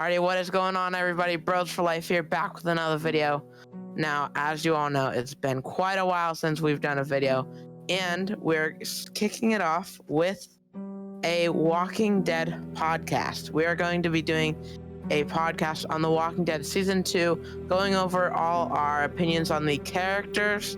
Alrighty, what is going on, everybody? Bros for Life here, back with another video. Now, as you all know, it's been quite a while since we've done a video, and we're kicking it off with a Walking Dead podcast. We are going to be doing a podcast on The Walking Dead Season 2, going over all our opinions on the characters,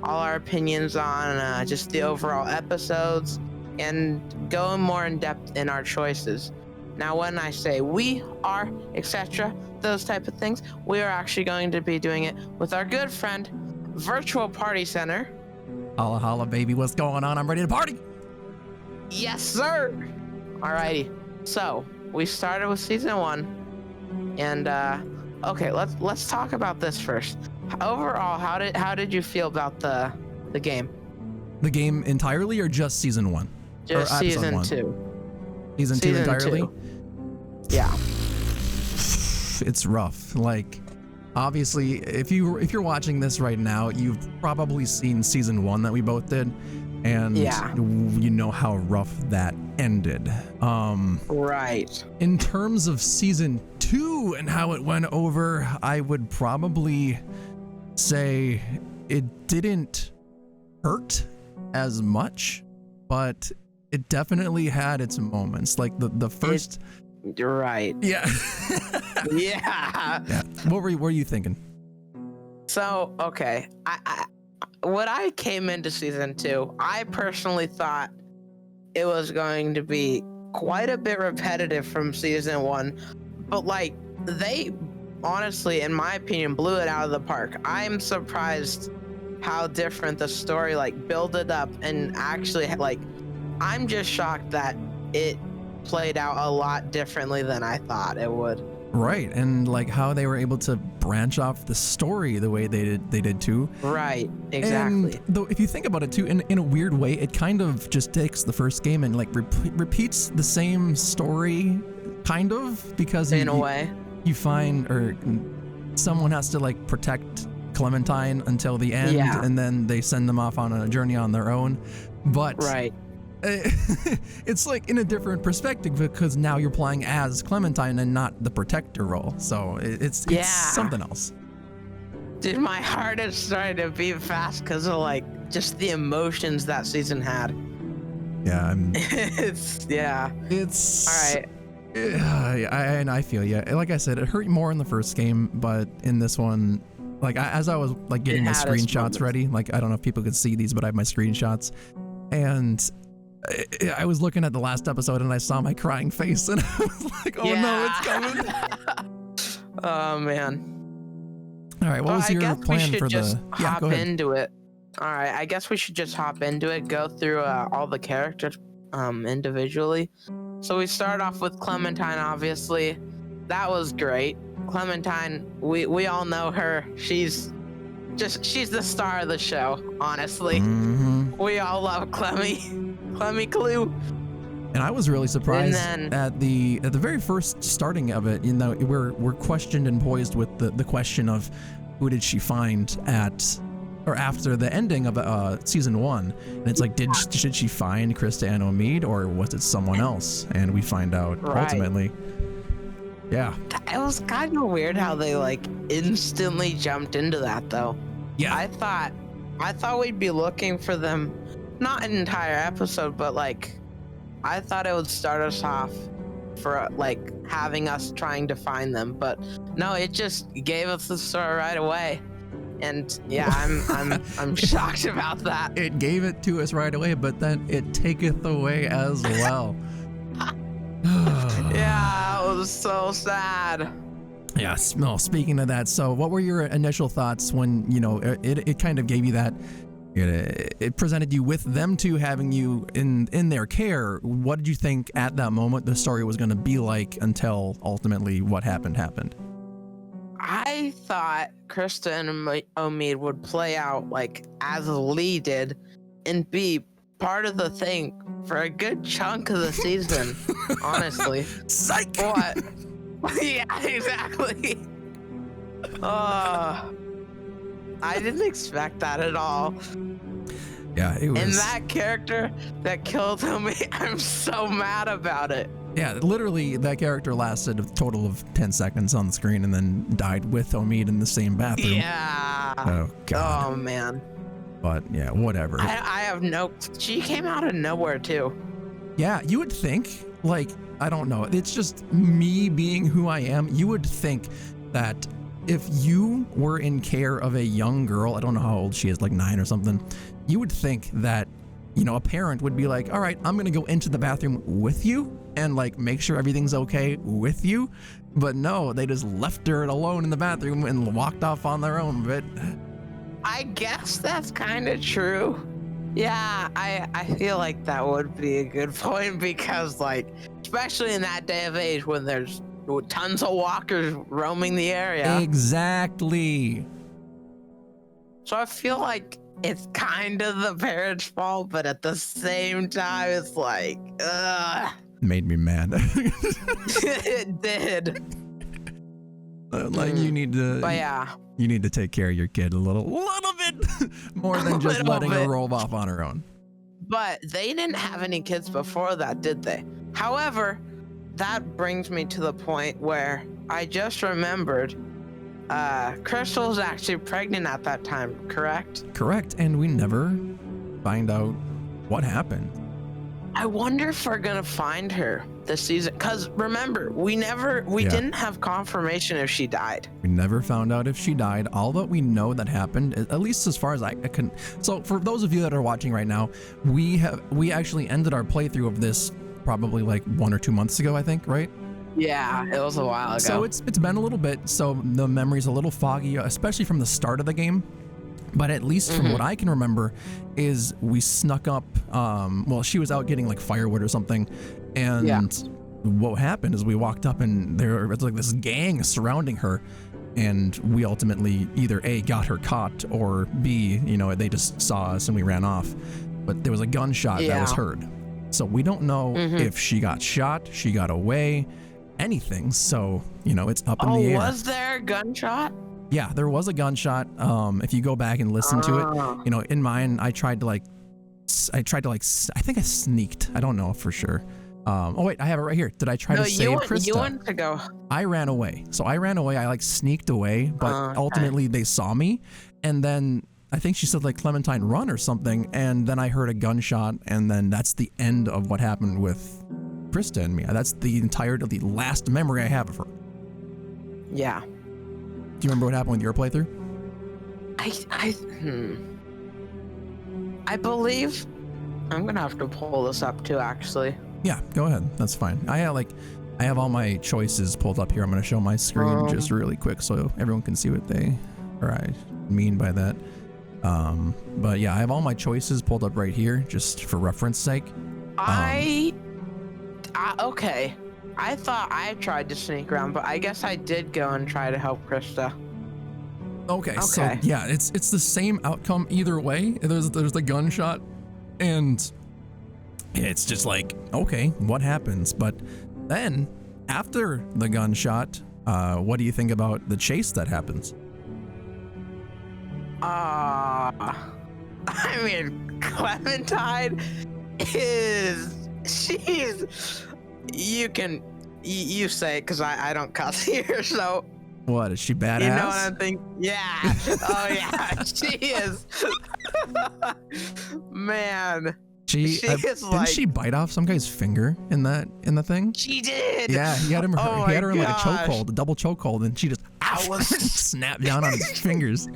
all our opinions on just the overall episodes, and going more in depth in our choices. Now, when I say we are, etc., those type of things, we are actually going to be doing it with our good friend, Virtual Party Center. Holla holla, baby. What's going on? I'm ready to party. Yes, sir. Alrighty. So we started with season 1, and okay, let's talk about this first. Overall, how did you feel about the game? The game entirely, or just season 1? Just season 2. Season 2 entirely? 2. Yeah. It's rough. Like, obviously, if you're watching this right now, you've probably seen season 1 that we both did, and yeah, you know how rough that ended. Right. In terms of season 2 and how it went over, I would probably say it didn't hurt as much, but it definitely had its moments. Like the first. You're right. Yeah. Yeah. What were you thinking? So, okay, when I came into season 2, I personally thought it was going to be quite a bit repetitive from season 1, but like they honestly, in my opinion, blew it out of the park. I'm surprised how different the story builded up, and actually I'm just shocked that it played out a lot differently than I thought it would. Right, and how they were able to branch off the story the way they did too. Right, exactly. And though, if you think about it too, in a weird way, it kind of just takes the first game and repeats the same story, kind of, because in a way, you find, or someone has to protect Clementine until the end, yeah, and then they send them off on a journey on their own. But right. It's in a different perspective, because now you're playing as Clementine and not the protector role. So it's something else. Dude, my heart is starting to beat fast because of just the emotions that season had. Yeah, it's all right. I feel like I said, it hurt more in the first game, but in this one, as I was getting my screenshots ready, I don't know if people could see these, but I have my screenshots, and I was looking at the last episode and I saw my crying face, and I was like, oh no, it's coming. Oh man. All right, what was your plan for the... Hop into it. All right, I guess we should just hop into it, go through all the characters individually. So we start off with Clementine, obviously. That was great. Clementine, we all know her. She's the star of the show, honestly. Mm-hmm. We all love Clemmy Clue. And I was really surprised at the very first starting of it. We're questioned and poised with the question of who did she find after the ending of season 1, and it's did she find Krista Ann Omid, or was it someone else? And we find out ultimately. Yeah, it was kind of weird how they instantly jumped into that though. Yeah, I thought we'd be looking for them, not an entire episode, but I thought it would start us off for having us trying to find them, but no, it just gave us the story right away. And yeah, I'm shocked about that. It gave it to us right away, but then it taketh away as well. Yeah, it was so sad. Yes. No, speaking of that, so what were your initial thoughts when, it kind of gave you that, it presented you with them two having you in their care? What did you think at that moment the story was going to be like until ultimately what happened? I thought Krista and Omid would play out as Lee did and be part of the thing for a good chunk of the season. Honestly. Psych! What? Yeah, exactly. I didn't expect that at all. Yeah, it was. And that character that killed Omid, I'm so mad about it. Yeah, literally, that character lasted a total of 10 seconds on the screen and then died with Omid in the same bathroom. Yeah. Oh, God. Oh, man. But, yeah, whatever. I have no... She came out of nowhere, too. Yeah, you would think, like, I don't know. It's just me being who I am. You would think that if you were in care of a young girl, I don't know how old she is, like 9 or something, you would think that, you know, a parent would be like, all right, I'm going to go into the bathroom with you and like make sure everything's okay with you. But no, they just left her alone in the bathroom and walked off on their own. But I guess that's kind of true. Yeah, I feel like that would be a good point because, like, especially in that day of age when there's tons of walkers roaming the area. Exactly. So I feel like it's kind of the parents' fault, but at the same time, it's like, ugh. Made me mad. It did. Like you need to. But yeah. You need to take care of your kid a little bit more than just letting her roll off on her own. But they didn't have any kids before that, did they? However, that brings me to the point where I just remembered Crystal was actually pregnant at that time, correct? Correct, and we never find out what happened. I wonder if we're gonna find her this season, because remember, we didn't have confirmation if she died. We never found out if she died. All that we know that happened, at least as far as I can. So for those of you that are watching right now, we actually ended our playthrough of this probably like 1 or 2 months ago, I think, right? Yeah, it was a while ago. So it's been a little bit, so the memory's a little foggy, especially from the start of the game. But at least from what I can remember is we snuck up, well, she was out getting like firewood or something. And what happened is we walked up and there was like this gang surrounding her. And we ultimately either A, got her caught, or B, you know, they just saw us and we ran off. But there was a gunshot that was heard. So we don't know if she got shot, she got away, anything. So, you know, it's up in the air. Oh, was there a gunshot? Yeah, there was a gunshot. If you go back and listen to it, you know, in mine, I think I sneaked. I don't know for sure. Oh wait, I have it right here. Did I try to save Krista? You went to go. I ran away. So I ran away. I like sneaked away, but ultimately they saw me. And then I think she said like Clementine run or something. And then I heard a gunshot. And then that's the end of what happened with Krista and me. That's the last memory I have of her. Yeah. Do you remember what happened with your playthrough? I believe I'm gonna have to pull this up too, actually. Yeah, go ahead. That's fine. I have all my choices pulled up here. I'm gonna show my screen just really quick so everyone can see what I mean by that. But yeah, I have all my choices pulled up right here just for reference sake. Okay. I thought I tried to sneak around, but I guess I did go and try to help Krista. Okay. So yeah, it's the same outcome either way. There's the gunshot, and it's just like, okay, what happens? But then after the gunshot, what do you think about the chase that happens? I mean, Clementine you say it because I don't cuss here, so. What, is she badass? You know what I'm thinking? Yeah. Oh yeah, she is. Man. Didn't she bite off some guy's finger in the thing? She did. Yeah, he had her in like a chokehold, a double chokehold, and she just snapped down on his fingers.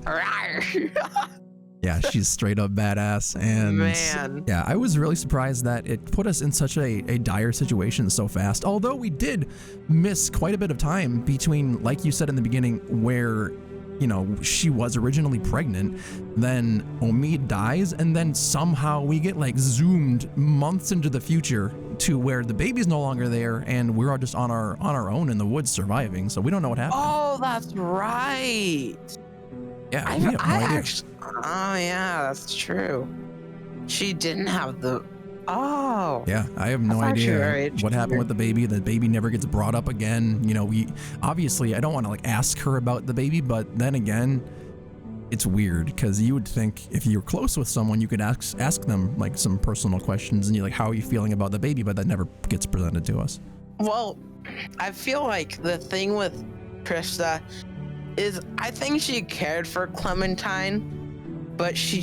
Yeah, she's straight up badass. And man, yeah, I was really surprised that it put us in such a dire situation so fast. Although we did miss quite a bit of time between, like you said in the beginning, where, you know, she was originally pregnant, then Omid dies, and then somehow we get like zoomed months into the future to where the baby's no longer there and we're all just on our own in the woods surviving. So we don't know what happened. Oh, that's right. Yeah, we have no idea. Oh yeah, that's true. She didn't have the. Oh. Yeah, I have no idea what happened with the baby. The baby never gets brought up again. You know, I don't want to like ask her about the baby, but then again, it's weird because you would think if you're close with someone, you could ask them like some personal questions and you're like, how are you feeling about the baby? But that never gets presented to us. Well, I feel like the thing with Krista is I think she cared for Clementine, but she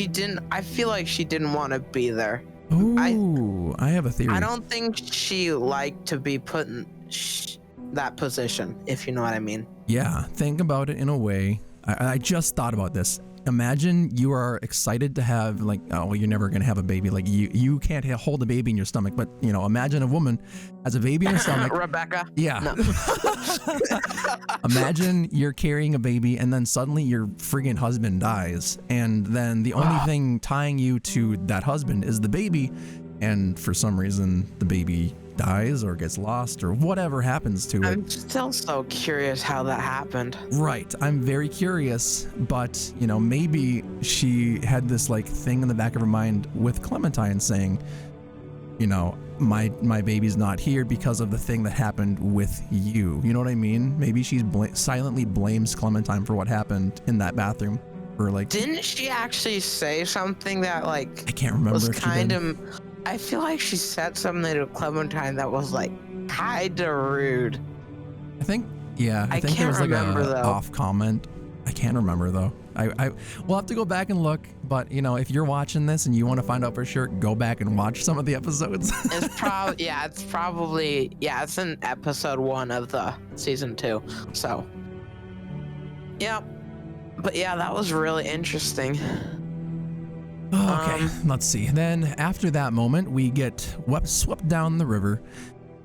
didn't. I feel like she didn't want to be there. Ooh, I have a theory. I don't think she liked to be put in that position, if you know what I mean. Yeah, think about it in a way. I just thought about this. Imagine you are excited to have, like, oh, well, you're never going to have a baby. Like, you can't hold a baby in your stomach, but, you know, imagine a woman has a baby in her stomach. Rebecca. Yeah. No. Imagine you're carrying a baby and then suddenly your friggin' husband dies. And then the only thing tying you to that husband is the baby. And for some reason, the baby dies or gets lost or whatever happens to it. I'm still so curious how that happened. Right. I'm very curious, but, you know, maybe she had this like thing in the back of her mind with Clementine saying, you know, my baby's not here because of the thing that happened with you. You know what I mean? Maybe she silently blames Clementine for what happened in that bathroom. Or like, didn't she actually say something that like I can't remember was if kind she did. of, I feel like she said something to Clementine that was like kind of rude. I think there can't was like remember, a though. off comment. I can't remember though. We'll have to go back and look, but you know, if you're watching this and you want to find out for sure, go back and watch some of the episodes. It's in episode 1 of the season 2. So, yeah, but yeah, that was really interesting. Okay, let's see. Then after that moment, we get swept down the river,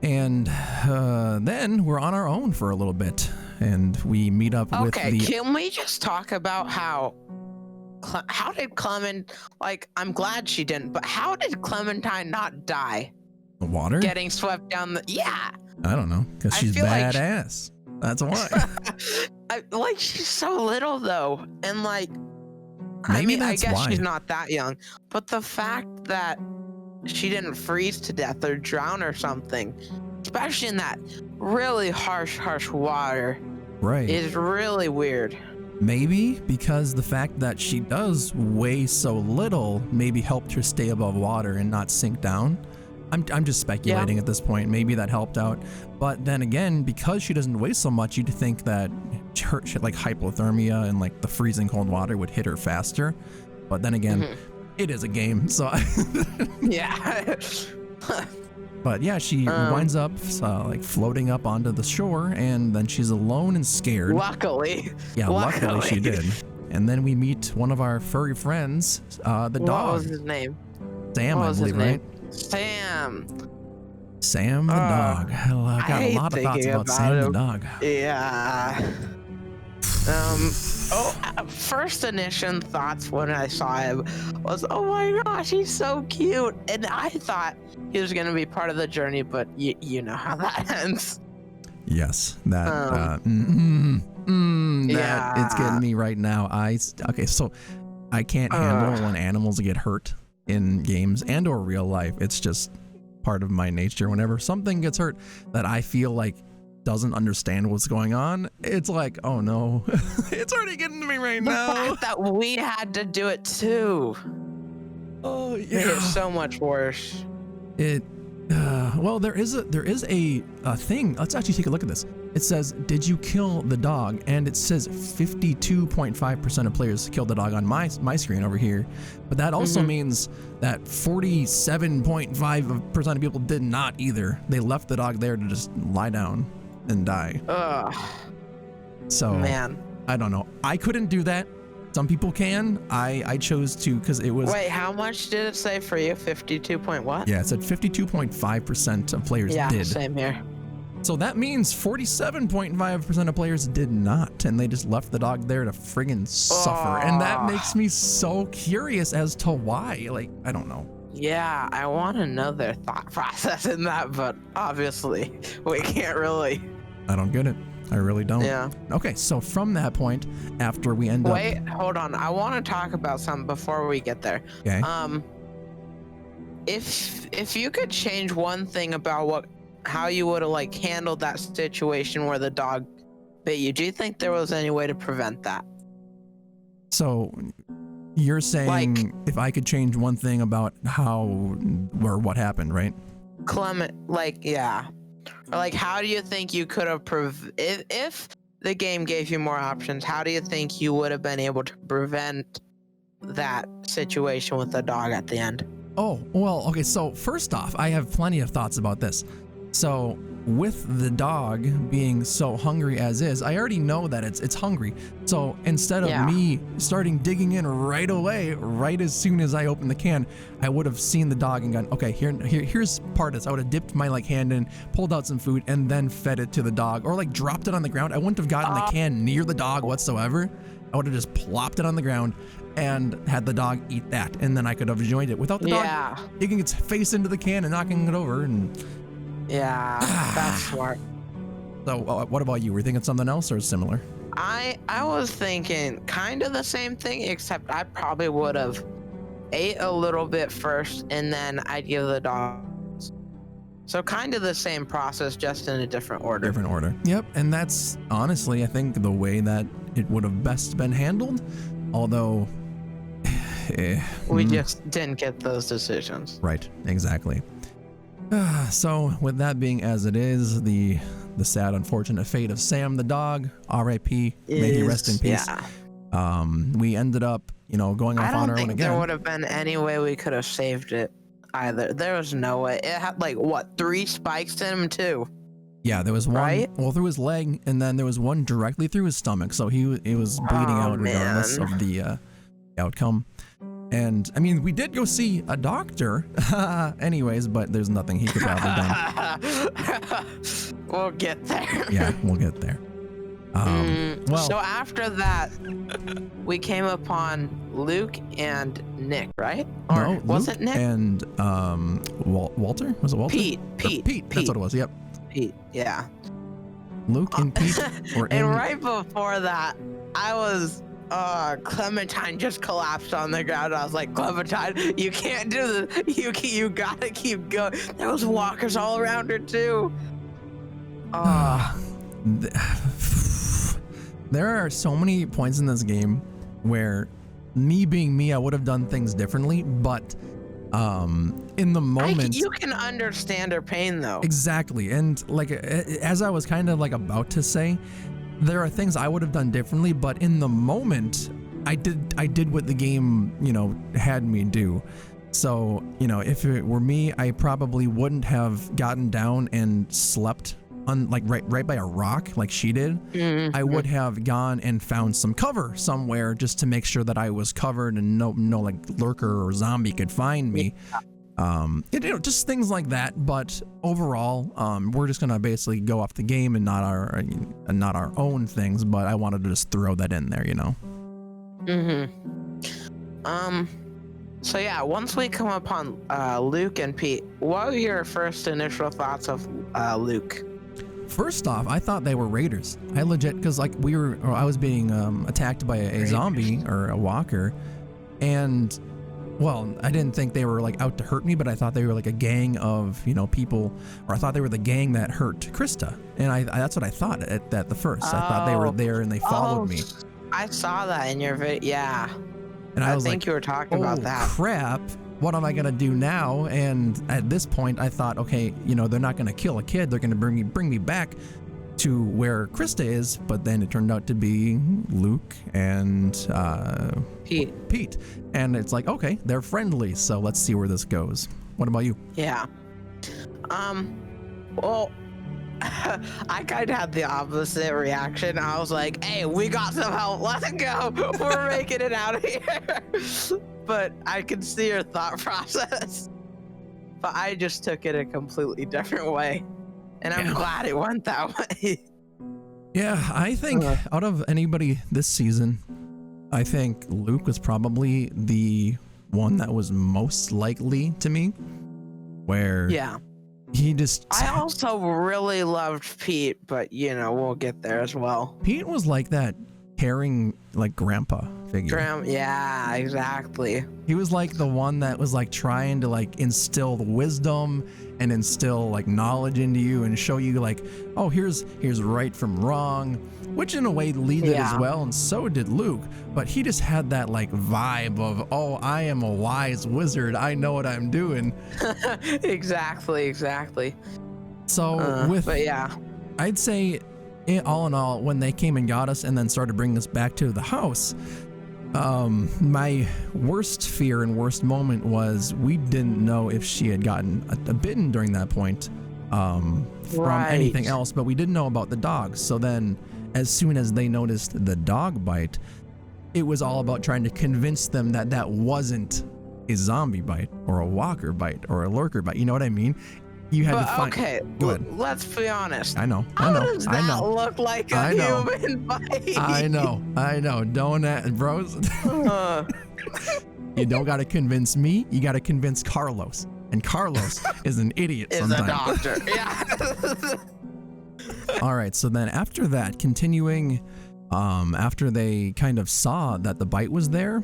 and then we're on our own for a little bit, and we meet up with the. Okay, can we just talk about how did Clement, like, I'm glad she didn't, but how did Clementine not die? The water? Getting swept down the, yeah. I don't know, because she's badass. That's why. She's so little though, and like, Maybe I that's guess why. she's not that young, but the fact that she didn't freeze to death or drown or something, especially in that really harsh water, Right. is really weird. Maybe because the fact that she does weigh so little maybe helped her stay above water and not sink down. I'm just speculating at this point. Maybe that helped out. But then again, because she doesn't weigh so much, you'd think that her, like hypothermia and like the freezing cold water would hit her faster. But then again, it is a game, so Yeah. But yeah, she winds up like floating up onto the shore, and then she's alone and scared. Luckily. Yeah, luckily she did. And then we meet one of our furry friends, the dog. What was his name? Sam, What I was his believe, right? name? Sam. Sam the dog. I got a lot of thoughts about Sam the dog. Yeah. First initial thoughts when I saw him was, oh my gosh, he's so cute. And I thought he was going to be part of the journey, but you know how that ends. Yes, that Yeah. it's getting me right now. Okay, so I can't handle when animals get hurt in games and or real life. It's just part of my nature. Whenever something gets hurt that I feel like doesn't understand what's going on, it's like, oh no, it's already getting to me right now. The fact that we had to do it too. Oh yeah, It's so much worse. Well, there is a thing. Let's actually take a look at this. It says, did you kill the dog? And it says 52.5% of players killed the dog on my screen over here. But that also means that 47.5% of people did not either. They left the dog there to just lie down and die. Ugh. So, Man. I don't know. I couldn't do that. Some people can. I chose to because it was. Wait, how much did it say for you? 52 point what? Yeah, it said 52.5% of players Yeah, did. same here. So that means 47.5% of players did not, and they just left the dog there to friggin' suffer. And that makes me so curious as to why. Like, I don't know. Yeah, I want to know their thought process in that, but obviously we can't really. I don't get it. I really don't. Yeah. Okay, so from that point, after we end Wait, hold on. I want to talk about something before we get there. Okay. If you could change one thing about how you would have like handled that situation where the dog bit you, do you think there was any way to prevent that? So you're saying Like- if I could change one thing about how or what happened, right? Clement, like, yeah. Or like, how do you think you could have if the game gave you more options, how do you think you would have been able to prevent that situation with the dog at the end? Oh, well, okay, so first off, I have plenty of thoughts about this. So with the dog being so hungry as is, I already know that it's hungry. So instead of me starting digging in right away, right as soon as I open the can, I would have seen the dog and gone, okay, here's part of this. I would have dipped my hand in, pulled out some food, and then fed it to the dog, or like dropped it on the ground. I wouldn't have gotten the can near the dog whatsoever. I would have just plopped it on the ground and had the dog eat that, and then I could have enjoyed it without the dog digging its face into the can and knocking it over. And that's smart. So what about you? Were you thinking something else or similar? I was thinking kind of the same thing, except I probably would have ate a little bit first and then I'd give the dog. So kind of the same process, just in a different order. Yep, and that's honestly, I think, the way that it would have best been handled. Although we just didn't get those decisions. Right, exactly. So with that being as it is, the sad, unfortunate fate of Sam the dog, R.I.P. May he rest in peace. Yeah. We ended up, going off on our own again. I don't think there would have been any way we could have saved it either. There was no way. It had 3 spikes in him too. Yeah, there was one through his leg, and then there was one directly through his stomach. So he was bleeding out regardless of the outcome. And I mean, we did go see a doctor, anyways, but there's nothing he could have done. We'll get there. Yeah, we'll get there. Well, so after that, we came upon Luke and Nick, right? Or no, was Luke it Nick and Walter? Was it Walter? Pete. That's what it was. Yep. Pete. Yeah. Luke and Pete were in. And right before that, I was. Clementine just collapsed on the ground. I was like, Clementine, you can't do this. You gotta keep going. There was walkers all around her too. There are so many points in this game where, me being me, I would have done things differently, but in the moment, you can understand her pain though. Exactly. And as I was kind of about to say, there are things I would have done differently, but in the moment, I did what the game, had me do. So, if it were me, I probably wouldn't have gotten down and slept on right by a rock like she did. Mm-hmm. I would have gone and found some cover somewhere just to make sure that I was covered and no lurker or zombie could find me. Just things like that. But overall, we're just gonna basically go off the game and not our own things. But I wanted to just throw that in there, So yeah, once we come upon Luke and Pete, what were your first initial thoughts of Luke? First off, I thought they were raiders. I legit, because I was being attacked by a zombie or a walker, and. Well, I didn't think they were out to hurt me, but I thought they were a gang of, people, or I thought they were the gang that hurt Krista. And that's what I thought at the first. I thought they were there and they followed me. I saw that in your video. Yeah. And I think you were talking about that. Crap. What am I going to do now? And at this point, I thought, okay, they're not going to kill a kid. They're going to bring me back to where Krista is, but then it turned out to be Luke and Pete. And it's okay, they're friendly, so let's see where this goes. What about you? Yeah. Well, I kind of had the opposite reaction. I was like, hey, we got some help. Let's go. We're making it out of here. But I can see your thought process. But I just took it a completely different way. And I'm glad it went that way. Yeah, I think out of anybody this season, I think Luke was probably the one that was most likely to me. Where he just... I also really loved Pete, but we'll get there as well. Pete was like that caring grandpa figure. Yeah, exactly. He was the one that was trying to instill the wisdom and instill knowledge into you and show you oh, here's right from wrong, which in a way Lee did as well, and so did Luke. But he just had that vibe of, oh, I am a wise wizard, I know what I'm doing. Exactly. So but yeah, I'd say all in all, when they came and got us and then started bringing us back to the house, my worst fear and worst moment was we didn't know if she had gotten a bitten during that point from anything else, but we didn't know about the dogs. So then as soon as they noticed the dog bite, it was all about trying to convince them that that wasn't a zombie bite or a walker bite or a lurker bite. You know what I mean? You had to find. Okay, let's be honest. I know. How does that look like a human bite? I know. Don't, bros. You don't got to convince me. You got to convince Carlos. And Carlos is an idiot sometimes. Is a doctor. Yeah. All right. So then after that, continuing, after they kind of saw that the bite was there,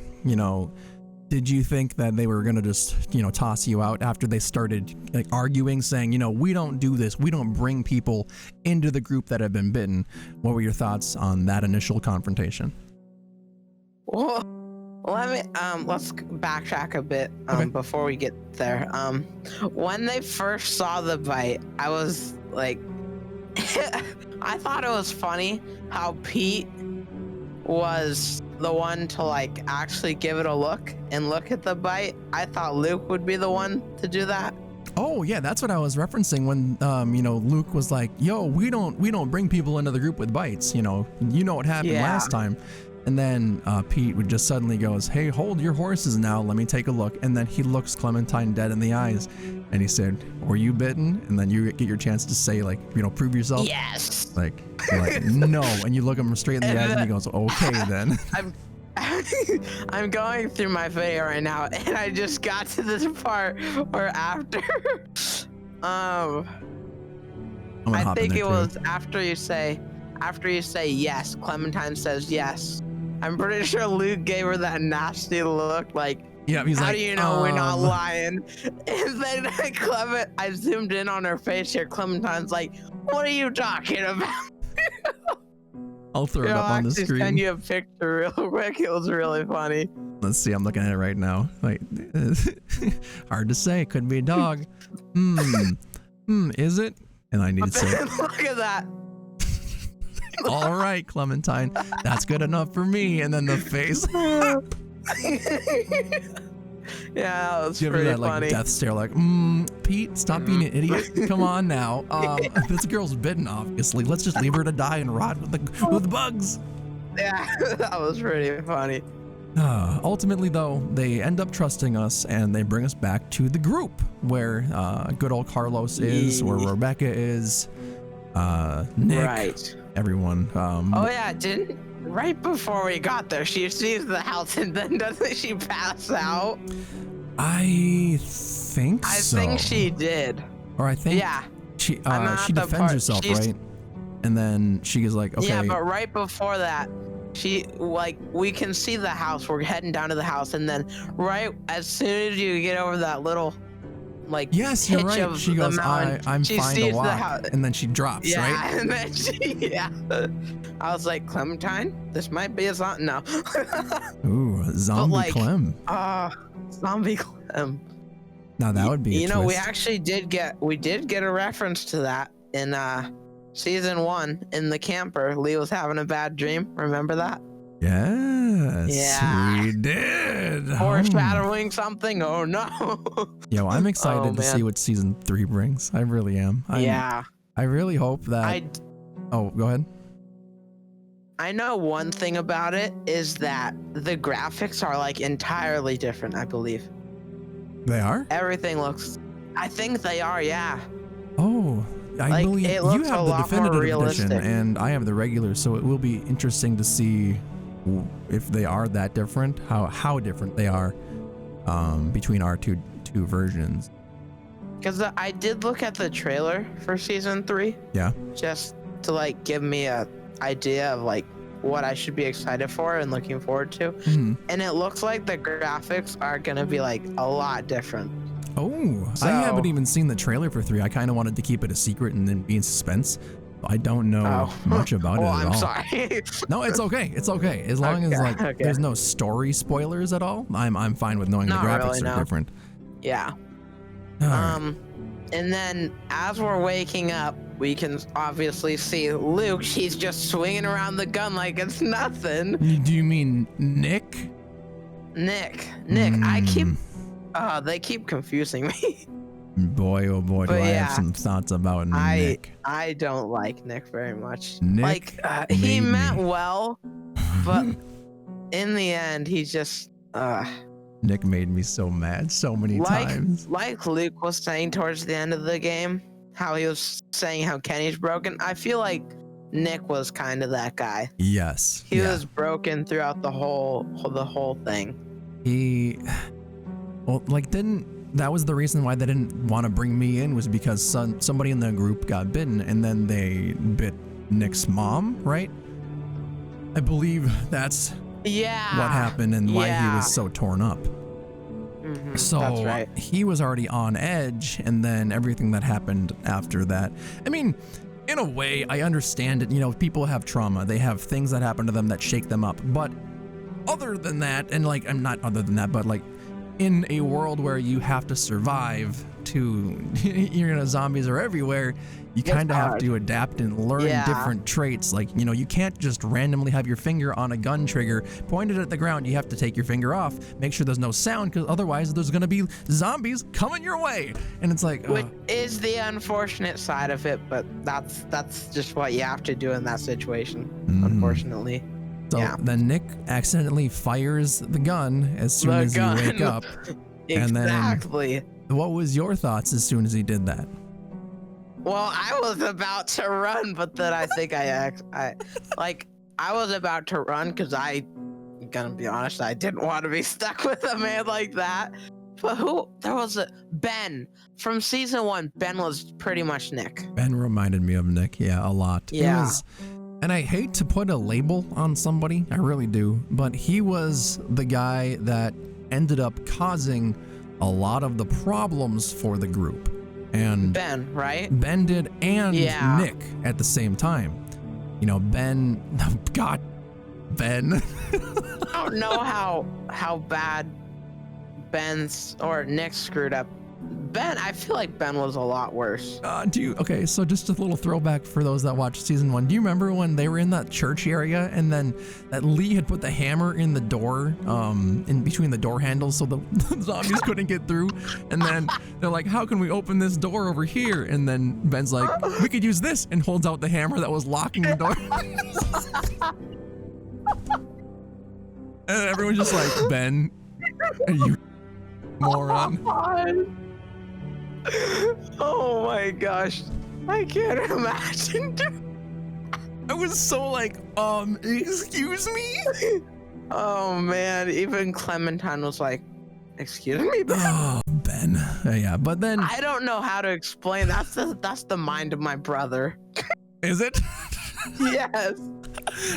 did you think that they were going to just, toss you out after they started like arguing, saying, we don't do this. We don't bring people into the group that have been bitten. What were your thoughts on that initial confrontation? Well, let's backtrack a bit before we get there. When they first saw the bite, I was like, I thought it was funny how Pete was the one to like actually give it a look and look at the bite. I thought Luke would be the one to do that. Oh yeah, that's what I was referencing when Luke was like, "Yo, we don't bring people into the group with bites." You know what happened last time. And then Pete would just suddenly goes, "Hey, hold your horses now. Let me take a look." And then he looks Clementine dead in the eyes, and he said, "Were you bitten?" And then you get your chance to say, like, prove yourself. Yes. Like, you're like, no, and you look him straight in the eyes, and he goes, "Okay, then." I'm going through my video right now, and I just got to this part where after, I think it was after you say yes, Clementine says yes. I'm pretty sure Luke gave her that nasty look, like, yeah, he's how like, do you know we're not lying? And then I zoomed in on her face here. Clementine's like, "What are you talking about?" I'll throw it up on the screen. Send you a picture real quick. It was really funny. Let's see. I'm looking at it right now. Like, hard to say. Could be a dog. Is it? And I need to say, look at that. All right, Clementine, that's good enough for me. And then the face. Yeah, that was pretty funny. That like death stare, like, Pete, stop being an idiot. Come on now. This girl's bitten, obviously. Let's just leave her to die and rot with the bugs. Yeah, that was pretty funny. Ultimately, though, they end up trusting us and they bring us back to the group where good old Carlos is, where Rebecca is, Nick, right. Everyone. Oh yeah, right before we got there, she sees the house and then doesn't she pass out? I think so. I think she did. Or I think she defends herself, right? And then she is like, okay. Yeah, but right before that, we can see the house. We're heading down to the house, and then right as soon as you get over that little yes, you're right. She goes, I'm fine to walk, and then she drops, right? Yeah, and then I was like, Clementine, this might be a zombie. No. Ooh, zombie Clem. Zombie Clem. Now that would be a twist. We actually did get a reference to that in season 1 in the camper. Lee was having a bad dream. Remember that? Yes, we did. Foreshadowing something. Oh no. Yo, I'm excited to see what season 3 brings. I really am. I really hope that. Oh, go ahead. I know one thing about it is that the graphics are like entirely different, I believe. They are? Everything looks. I think they are, yeah. Oh, I believe you have the definitive edition and I have the regular, so it will be interesting to see if they are that different, how different they are between our two versions. Because I did look at the trailer for season 3. Yeah. Just to give me a idea of what I should be excited for and looking forward to. Mm-hmm. And it looks like the graphics are gonna be a lot different. Oh, so, I haven't even seen the trailer for 3. I kind of wanted to keep it a secret and then be in suspense. I don't know much about it at all. I'm sorry. No, it's okay. It's okay. As long as there's no story spoilers at all, I'm fine with knowing the graphics are different. Yeah. And then as we're waking up, we can obviously see Luke. He's just swinging around the gun like it's nothing. Do you mean Nick? Nick. They keep confusing me. Boy, oh boy, do I have some thoughts about Nick. I don't like Nick very much. Nick he meant well, but in the end, he just... Nick made me so mad so many times. Like Luke was saying towards the end of the game, how he was saying how Kenny's broken. I feel like Nick was kind of that guy. Yes. He was broken throughout the whole thing. That was the reason why they didn't want to bring me in, was because somebody in the group got bitten and then they bit Nick's mom, right? I believe that's what happened and why he was so torn up. So that's right. He was already on edge, and then everything that happened after that. I mean, in a way, I understand it. You know, people have trauma. They have things that happen to them that shake them up. But other than that, and like, I'm not other than that, but like in a world where you have to survive zombies are everywhere, you kind of have to adapt and learn different traits. Like, you know, you can't just randomly have your finger on a gun trigger pointed at the ground. You have to take your finger off, make sure there's no sound, because otherwise there's going to be zombies coming your way. And it's like, which is the unfortunate side of it, but that's just what you have to do in that situation, unfortunately. So then Nick accidentally fires the gun as soon as you wake up. Exactly. And then, what was your thoughts as soon as he did that? Well, I was about to run, but then I think I was about to run because gonna be honest, I didn't want to be stuck with a man like that. But there was Ben from season 1. Ben was pretty much Nick. Ben reminded me of Nick, a lot. Yeah. And I hate to put a label on somebody, I really do, but he was the guy that ended up causing a lot of the problems for the group. And Ben, right? Ben did, and Nick at the same time. You know, Ben. I don't know how bad Ben's or Nick screwed up. Ben, I feel like Ben was a lot worse. Okay, so just a little throwback for those that watched season 1. Do you remember when they were in that church area and then that Lee had put the hammer in the door, in between the door handles so the zombies couldn't get through? And then they're like, how can we open this door over here? And then Ben's like, we could use this, and holds out the hammer that was locking the door. And everyone's just like, Ben, are you moron? Oh my gosh, I can't imagine. I was so like, excuse me? Oh man, even Clementine was like, excuse me, Ben? Oh, Ben. Yeah, but then I don't know how to explain. That's the mind of my brother. Is it? Yes.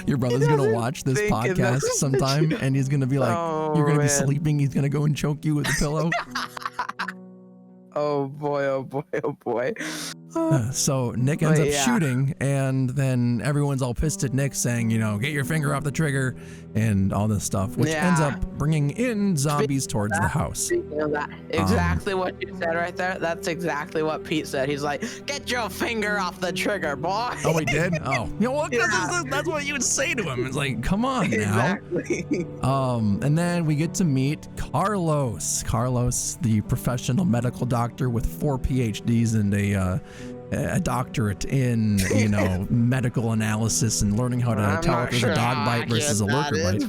Your brother's gonna watch this podcast sometime, and he's gonna be like, you're gonna be sleeping, he's gonna go and choke you with a pillow. Oh boy, oh boy, oh boy. So Nick ends up shooting, and then everyone's all pissed at Nick, saying, you know, get your finger off the trigger and all this stuff, which ends up bringing in zombies towards the house. Speaking of that, exactly what you said right there. That's exactly what Pete said. He's like, get your finger off the trigger, boy. Oh, he did? Oh. You know, that's what you would say to him. It's like, come on now. Exactly. And then we get to meet Carlos. Carlos, the professional medical doctor with 4 PhDs and a doctorate in, you know, medical analysis and learning how to tell if there's a dog bite versus a lurker bite.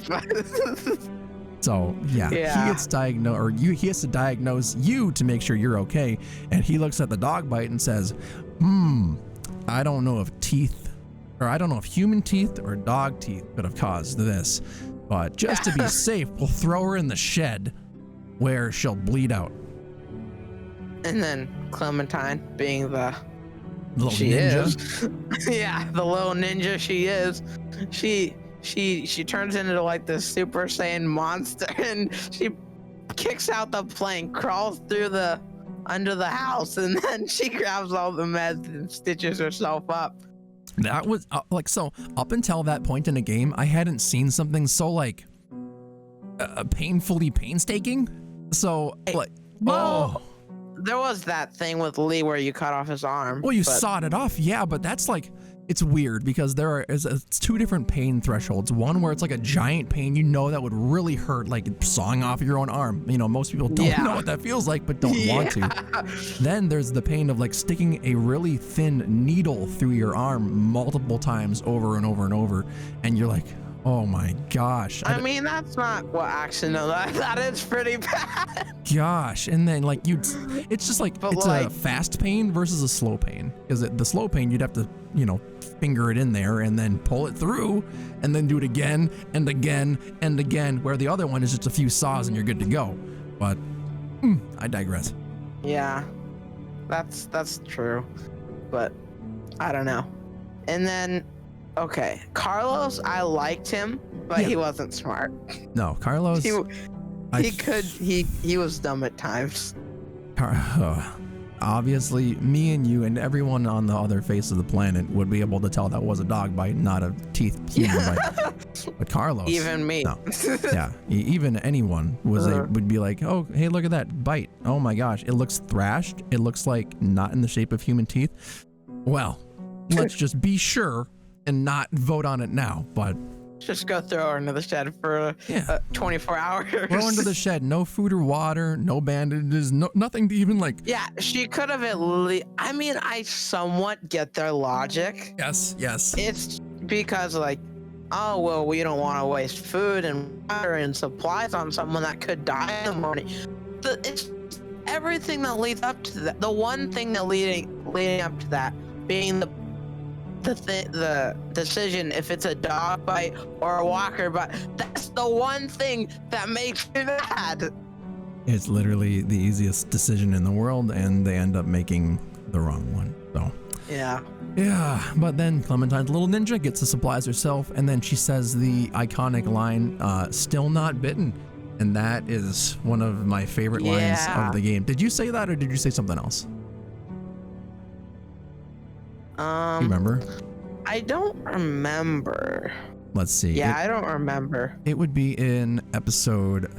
So he gets diagnosed, or he has to diagnose you to make sure you're okay. And he looks at the dog bite and says, I don't know if human teeth or dog teeth could have caused this, but just to be safe, we'll throw her in the shed where she'll bleed out. And then Clementine, being the little ninja. The little ninja she is, she turns into like this Super Saiyan monster, and she kicks out the plank, crawls through under the house, and then she grabs all the meds and stitches herself up. That was so up until that point in the game, I hadn't seen something so like painfully painstaking. So there was that thing with Lee where you cut off his arm. Well, you sawed it off, yeah, but that's like, it's weird because it's two different pain thresholds. One where it's like a giant pain, that would really hurt, like sawing off your own arm. Most people don't know what that feels like, but don't want to. Then there's the pain of like sticking a really thin needle through your arm multiple times over and over and over, and you're like, oh my gosh. I mean, that's not what that is pretty bad. Gosh, and then like it's just like, it's like a fast pain versus a slow pain. Because the slow pain, you'd have to, finger it in there and then pull it through and then do it again and again and again, where the other one is just a few saws and you're good to go. But I digress. Yeah, that's true, but I don't know. And then, okay, Carlos, I liked him, but he wasn't smart. No, Carlos. He was dumb at times. Obviously, me and you and everyone on the other face of the planet would be able to tell that was a dog bite, not a teeth human bite. But Carlos, even me, no. Yeah, even anyone would be like, oh, hey, look at that bite. Oh my gosh, it looks thrashed. It looks like not in the shape of human teeth. Well, let's just be sure and not vote on it now. But just go throw her into the shed for 24 hours. Throw into the shed. No food or water. No bandages. Nothing to even like. Yeah, she could have at least. I mean, I somewhat get their logic. Yes. It's because like, oh well, we don't want to waste food and water and supplies on someone that could die in the morning. It's everything that leads up to that. The one thing that leading up to that being the decision if it's a dog bite or a walker bite. That's the one thing that makes me mad. It's literally the easiest decision in the world, and they end up making the wrong one. So yeah, but then Clementine's little ninja gets the supplies herself, and then she says the iconic line, still not bitten, and that is one of my favorite lines of the game. Did you say that, or did you say something else? Remember? I don't remember. Let's see. Yeah, I don't remember. It would be in episode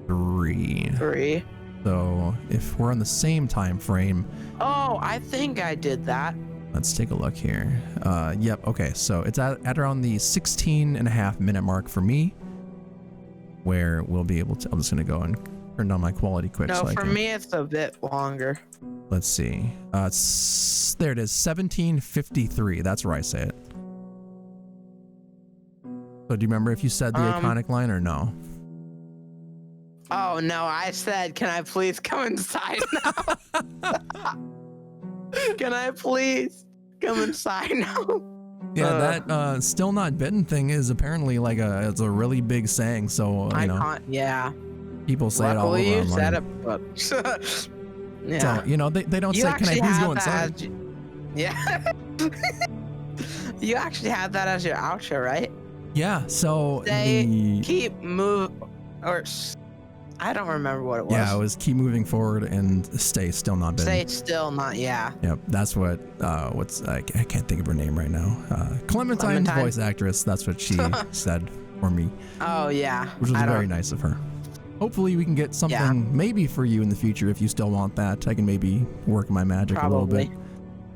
3. 3. So if we're on the same time frame. Oh, I think I did that. Let's take a look here. Yep. Okay. So it's at around the 16.5-minute mark for me, where we'll be able to. I'm just gonna go and turn down my quality quick. No, for me it's a bit longer. Let's see. There it is, 17:53. That's where I say it. So do you remember if you said the iconic line or no? Oh no, I said, can I please come inside now? Can I please come inside now? Yeah, that still not bitten thing is apparently like it's a really big saying. So yeah. People say it all over you online. said it, but yeah. So, they don't say, can I please go inside? Yeah. You actually had that as your outro, right? Yeah, so keep move, or I don't remember what it was. Yeah, it was keep moving forward and stay still not bitten. Stay still not, yeah. Yep, that's what, I can't think of her name right now. Clementine's voice actress, that's what she said for me. Oh, yeah. Which was very nice of her. Hopefully we can get something maybe for you in the future if you still want that. I can maybe work my magic a little bit.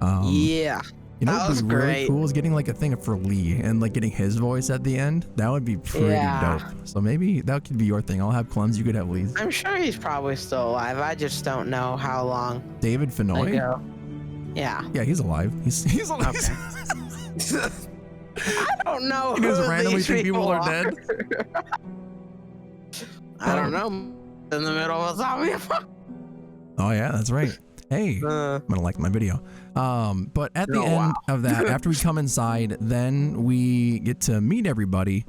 Yeah. That was really great. Cool is getting like a thing for Lee and like getting his voice at the end. That would be pretty dope. So maybe that could be your thing. I'll have Clems, you could have Lee's. I'm sure he's probably still alive. I just don't know how long. David Fenoy? Yeah. Yeah, he's alive. He's alive. Okay. I don't know. You just randomly think people are dead? I don't know. In the middle of a zombie. Oh yeah, that's right. Hey, I'm gonna like my video. But at the end of that, after we come inside, then we get to meet everybody.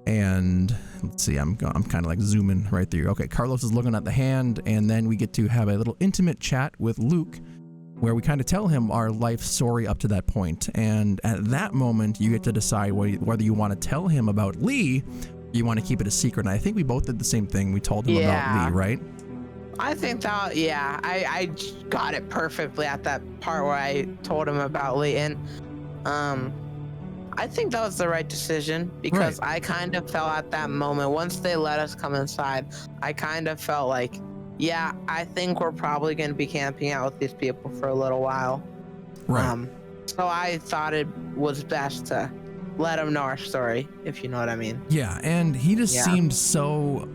And let's see, I'm kind of like zooming right through. Okay, Carlos is looking at the hand, and then we get to have a little intimate chat with Luke, where we kind of tell him our life story up to that point. And at that moment, you get to decide whether you want to tell him about Lee, or you want to keep it a secret. And I think we both did the same thing. We told him about Lee, right? I think that, I got it perfectly at that part where I told him about Lee. And I think that was the right decision, because I kind of felt at that moment, once they let us come inside, I kind of felt like, yeah, I think we're probably going to be camping out with these people for a little while. Right. So I thought it was best to let him know our story, if you know what I mean. Yeah, and he just seemed so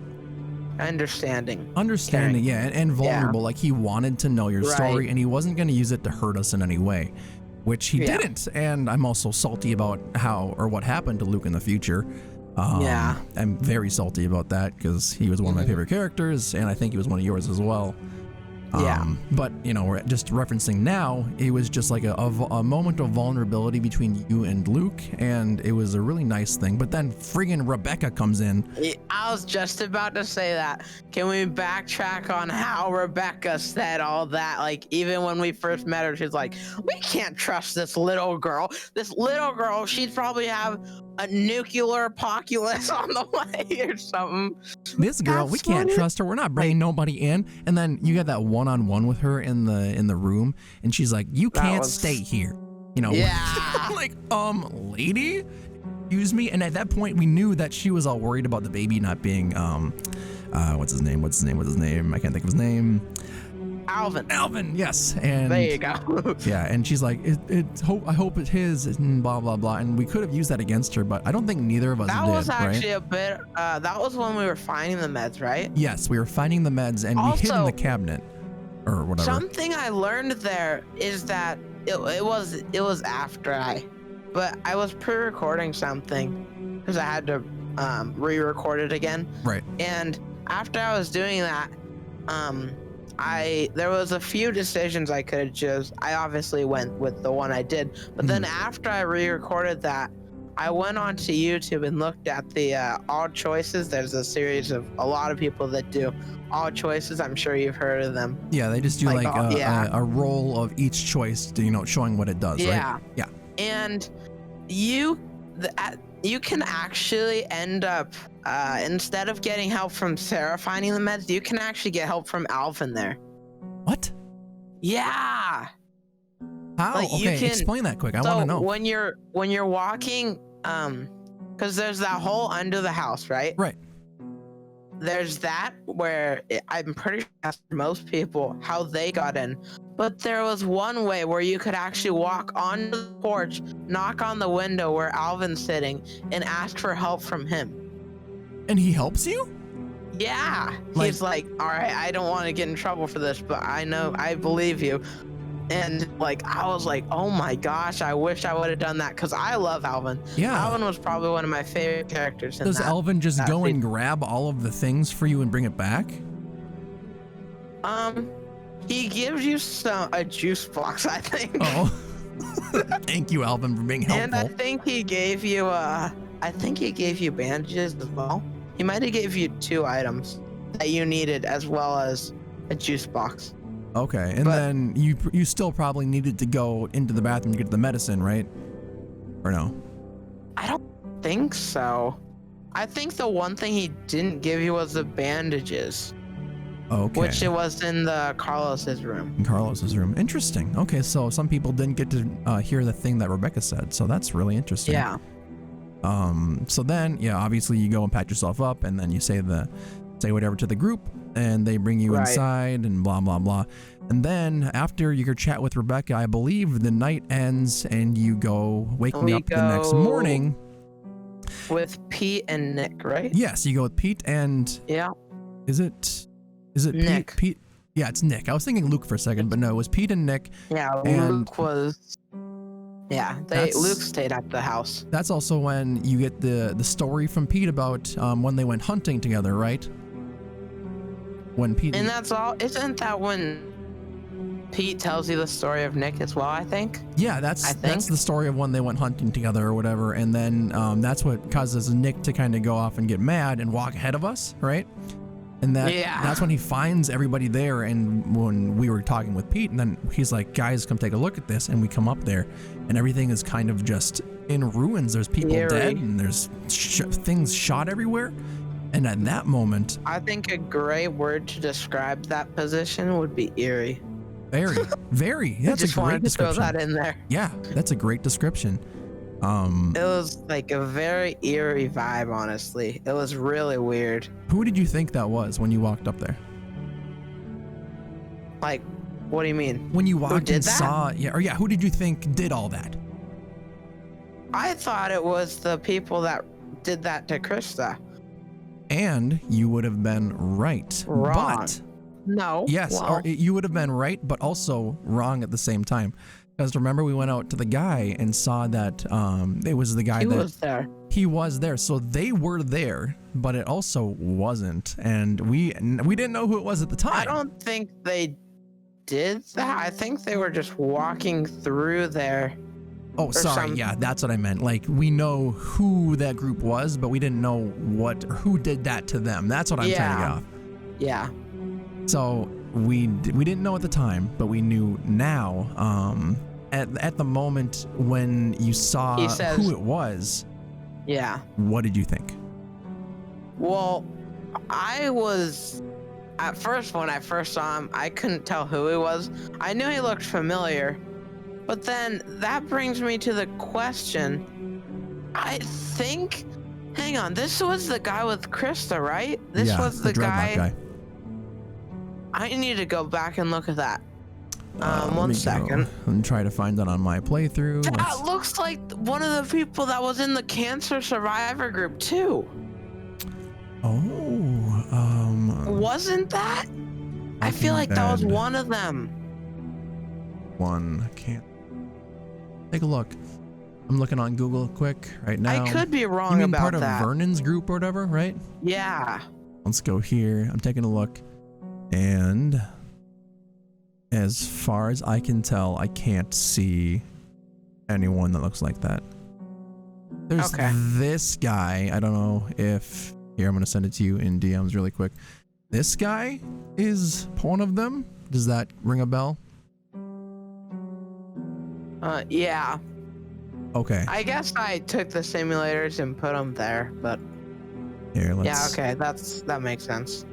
understanding, caring. Yeah, and vulnerable. Like he wanted to know your story, and he wasn't going to use it to hurt us in any way, which he didn't. And I'm also salty about how or what happened to Luke in the future. I'm very salty about that because he was one of my favorite characters, and I think he was one of yours as well. But you know, we're just referencing now, it was just like a moment of vulnerability between you and Luke, and it was a really nice thing. But then friggin' Rebecca comes in. I was just about to say that. Can we backtrack on how Rebecca said all that? Like, even when we first met her, she's like, we can't trust this little girl. This little girl, she'd probably have a nuclear apocalypse on the way or something. This girl, we can't trust her. We're not bringing nobody in. And then you get that one-on-one with her in the room, and she's like, you can't stay here. You know, like, lady, excuse me. And at that point, we knew that she was all worried about the baby not being, what's his name? I can't think of his name. Alvin, yes. And there you go. Yeah, and she's like, I hope it's his, and blah blah blah. And we could have used that against her, but I don't think neither of us did. That was actually a bit. That was when we were finding the meds, right? Yes, we were finding the meds, and we hid in the cabinet, or whatever. Something I learned there is that it was after but I was pre-recording something because I had to re-record it again. Right. And after I was doing that, there was a few decisions I could have chosen. I obviously went with the one I did, but then after I re-recorded that, I went onto YouTube and looked at the All Choices. There's a series of a lot of people that do All Choices. I'm sure you've heard of them. Yeah, they just do like a roll of each choice, to, showing what it does, right? Yeah. And you can actually end up, instead of getting help from Sarah finding the meds, you can actually get help from Alvin there. What? Yeah. How? Like, okay, explain that quick. I want to know. When you're walking, because there's that hole under the house, right? Right. There's that where I'm pretty sure that's most people how they got in. But there was one way where you could actually walk onto the porch, knock on the window where Alvin's sitting, and ask for help from him. And he helps you? Yeah. He's like, all right, I don't want to get in trouble for this, but I believe you. And like, I was like, oh my gosh, I wish I would have done that because I love Alvin. Yeah. Alvin was probably one of my favorite characters. Does Alvin just go and grab all of the things for you and bring it back? He gives you a juice box, I think. Oh. Thank you, Alvin, for being helpful. And I think he gave you bandages as well. He might have gave you 2 items that you needed as well as a juice box. Okay, and then you still probably needed to go into the bathroom to get the medicine, right? Or no? I don't think so. I think the one thing he didn't give you was the bandages. Okay. Which it was in Carlos's room. In Carlos's room. Interesting. Okay, so some people didn't get to hear the thing that Rebecca said, so that's really interesting. Yeah. So then, obviously you go and pat yourself up, and then you say whatever to the group, and they bring you inside and blah blah blah. And then after your chat with Rebecca, I believe the night ends and you go waking up the next morning with Pete and Nick, right? Yes, you go with Pete and Is it Nick? Pete? Yeah, it's Nick. I was thinking Luke for a second, but no, it was Pete and Nick. Yeah, Luke was. Yeah, Luke stayed at the house. That's also when you get the story from Pete about when they went hunting together, right? When Pete and that's all. Isn't that when Pete tells you the story of Nick as well? I think. Yeah, that's the story of when they went hunting together or whatever, and then that's what causes Nick to kind of go off and get mad and walk ahead of us, right? And that's when he finds everybody there. And when we were talking with Pete, and then he's like, guys, come take a look at this. And we come up there and everything is kind of just in ruins. There's people dead and there's things shot everywhere. And at that moment, I think a great word to describe that position would be eerie. Very, very. That's a great description. Throw that in there. Yeah, that's a great description. It was like a very eerie vibe, honestly. It was really weird. Who did you think that was when you walked up there? Like, what do you mean? When you walked and that? saw, who did you think did all that? I thought it was the people that did that to Krista. And you would have been right. Wrong. But no. yes, well, you would have been right, but also wrong at the same time. Because remember, we went out to the guy and saw that it was the guy he that was there. He was there, so they were there, but it also wasn't, and we didn't know who it was at the time. I don't think they did that. I think they were just walking through there. Oh, sorry. Yeah, that's what I meant. Like, we know who that group was, but we didn't know who did that to them. That's what I'm trying to get off. Yeah. So we didn't know at the time, but we knew now. At the moment when you saw who it was. Yeah. What did you think? Well, I was at first when I first saw him, I couldn't tell who he was. I knew he looked familiar. But then that brings me to the question. I think, hang on, this was the guy with Krista, right? This was the guy. I need to go back and look at that. 1 second. I'm trying to find that on my playthrough. That looks like one of the people that was in the cancer survivor group too. Oh, wasn't that? I feel like that was one of them. Can't. Take a look. I'm looking on Google quick right now. I could be wrong you mean about part that. of Vernon's group or whatever, right? Yeah. Let's go here. I'm taking a look, and as far as I can tell, I can't see anyone that looks like that. There's this guy. I don't know if here. I'm gonna send it to you in DMs really quick. This guy is one of them. Does that ring a bell? Yeah. Okay. I guess I took the simulators and put them there, but here, let's. Yeah, okay, that makes sense.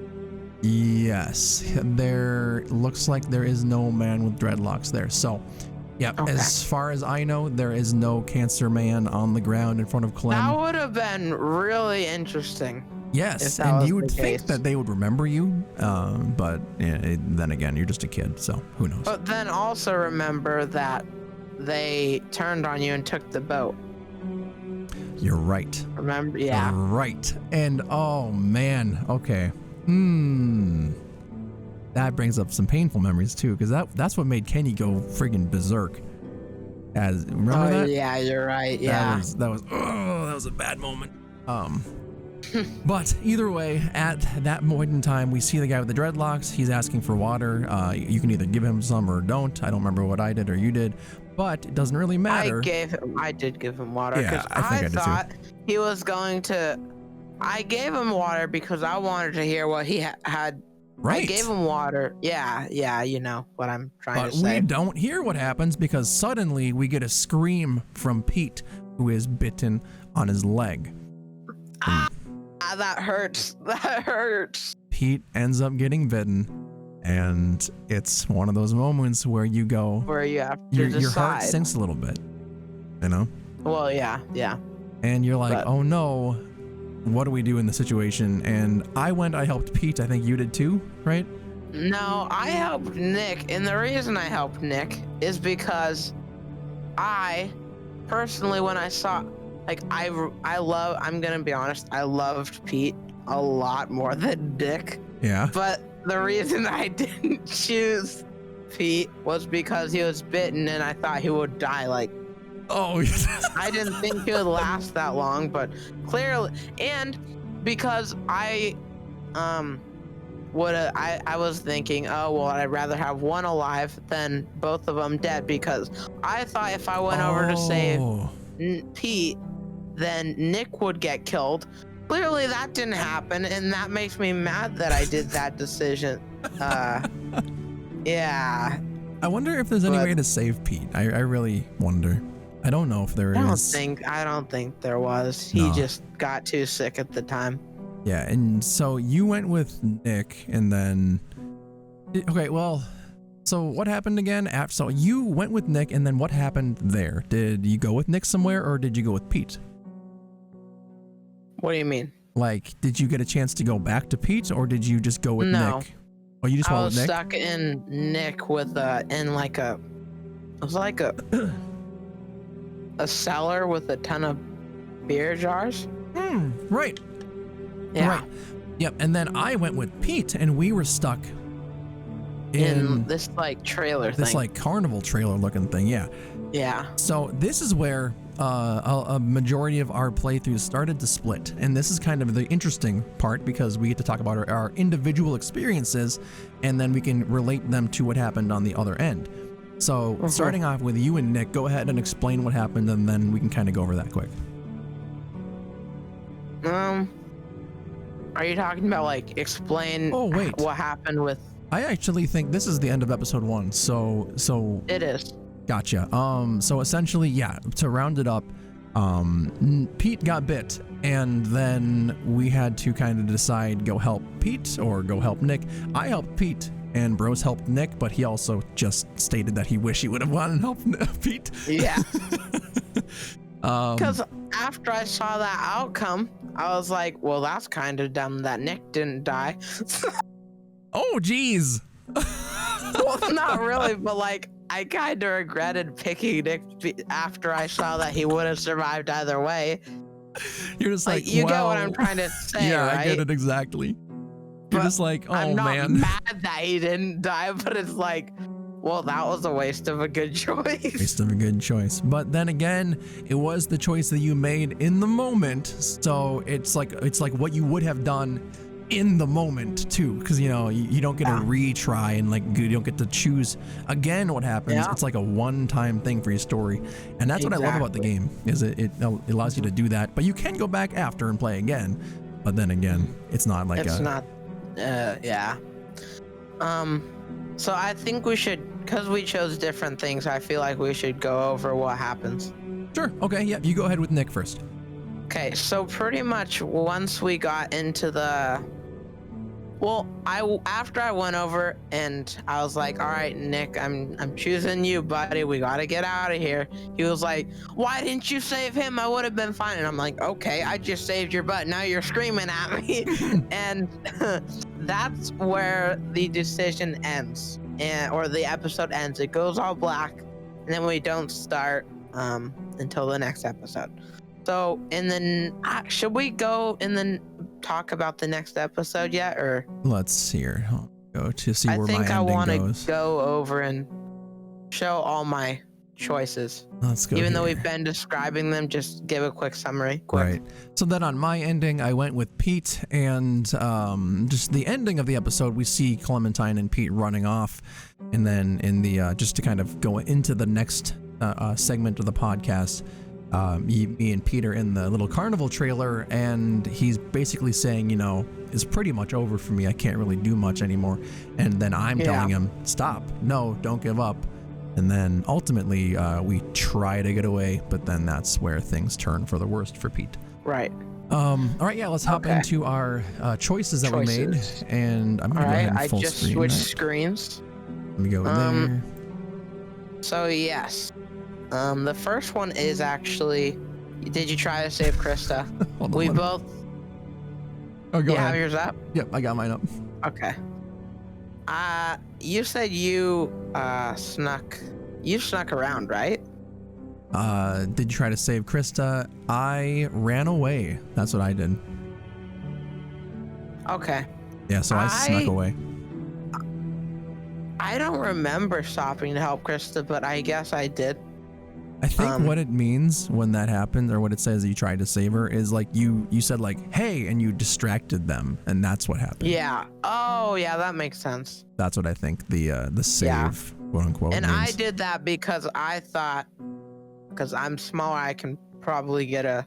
Yes, there looks like there is no man with dreadlocks there. So, yeah, as far as I know, there is no cancer man on the ground in front of Clem. That would have been really interesting. Yes, and you would think that they would remember you, but then again, you're just a kid, so who knows? But then also remember that they turned on you and took the boat. You're right. Remember? Yeah. Right. And oh man, okay. That brings up some painful memories too, because that's what made Kenny go friggin' berserk. Remember that? Yeah, you're right. Yeah. That was a bad moment. But either way, at that point in time, we see the guy with the dreadlocks. He's asking for water. You can either give him some or don't. I don't remember what I did or you did, but it doesn't really matter. I did give him water because I thought he was going to. I gave him water because I wanted to hear what he had. Right. I gave him water. Yeah, you know what I'm trying to say. But we don't hear what happens because suddenly we get a scream from Pete, who is bitten on his leg. That hurts. That hurts. Pete ends up getting bitten, and it's one of those moments where you go, where you have to decide. Your heart sinks a little bit, you know? Well, yeah. And you're like, oh no, what do we do in the situation? And I helped Pete. I think you did too, right? No, I helped Nick, and the reason I helped Nick is because I personally, when I saw, like, I'm gonna be honest, I loved Pete a lot more than Nick. Yeah. But the reason I didn't choose Pete was because he was bitten and I thought he would die. Like, I didn't think he would last that long, but clearly, and because I was thinking, oh well, I'd rather have one alive than both of them dead, because I thought if I went over to save Pete, then Nick would get killed. Clearly that didn't happen, and that makes me mad that I did that decision. Yeah. I wonder if there's any way to save Pete. I really wonder. I don't know if there is. I don't think there was. He just got too sick at the time. Yeah, and so you went with Nick, and then so what happened again? So you went with Nick, and then what happened there? Did you go with Nick somewhere, or did you go with Pete? What do you mean? Like, did you get a chance to go back to Pete, or did you just go with Nick? Oh, you just I went was with Nick? stuck in Nick with it was like a cellar with a ton of beer jars. Right. Yeah. Right. Yep. And then I went with Pete, and we were stuck in this like trailer this thing. like carnival trailer looking thing. Yeah. Yeah. So this is where a majority of our playthroughs started to split, and this is kind of the interesting part because we get to talk about our individual experiences, and then we can relate them to what happened on the other end. So starting off with you and Nick, go ahead and explain what happened, and then we can kind of go over that quick. Are you talking about like explain what happened with? I actually think this is the end of episode 1. So it is. Gotcha. So essentially, yeah, to round it up, Pete got bit, and then we had to kind of decide, go help Pete or go help Nick. I helped Pete, and Bros helped Nick, but he also just stated that he wished he would have gone and helped Pete. Yeah. Because after I saw that outcome, I was like, well, that's kind of dumb that Nick didn't die. Oh, geez. Well, not really, but like, I kind of regretted picking Nick after I saw that he would have survived either way. You're just like, you get what I'm trying to say, yeah, right? I get it exactly. You're just like, oh, I'm not man. mad that he didn't die, but it's like, well, that was a waste of a good choice. Waste of a good choice. But then again, it was the choice that you made in the moment. So it's like what you would have done in the moment too, because you don't get to retry, and like you don't get to choose again what happens. Yeah. It's like a one-time thing for your story, and that's what I love about the game, is it allows you to do that. But you can go back after and play again, but then again, it's not like yeah. So I think we should, because we chose different things, I feel like we should go over what happens. Sure. Okay. Yeah. You go ahead with Nick first. Okay. So pretty much once we got into the, after I went over and I was like, all right, Nick, I'm choosing you, buddy. We got to get out of here. He was like, why didn't you save him? I would have been fine. And I'm like, okay, I just saved your butt. Now you're screaming at me. And that's where the decision ends, or the episode ends. It goes all black, and then we don't start until the next episode. So, and then should we go and then talk about the next episode yet, or let's see here. I'll go to see where my ending goes. I think I want to go over and show all my choices. Let's go. Even though we've been describing them, just give a quick summary. Right. So then on my ending, I went with Pete, and just the ending of the episode, we see Clementine and Pete running off, and then in the just to kind of go into the next segment of the podcast. Me and Peter in the little carnival trailer, and he's basically saying, it's pretty much over for me. I can't really do much anymore. And then I'm telling him, stop. No, don't give up. And then ultimately, we try to get away, but then that's where things turn for the worst for Pete. Right. All right, yeah, let's hop into our choices that we made. And I'm going to go ahead and full screen. I just switched screens. Let me go there. So, yes. The first one is actually, did you try to save Krista? We both. Oh, go ahead. You have yours up? Yep, I got mine up. Okay. You said you snuck around, right? Did you try to save Krista? I ran away. That's what I did. Okay. Yeah, so I snuck away. I don't remember stopping to help Krista, but I guess I did. I think what it means when that happened, or what it says you tried to save her, is like you said like, hey, and you distracted them, and that's what happened. Yeah. Oh, yeah, that makes sense. That's what I think the save, quote unquote, and means. I did that because I thought, because I'm smaller, I can probably get a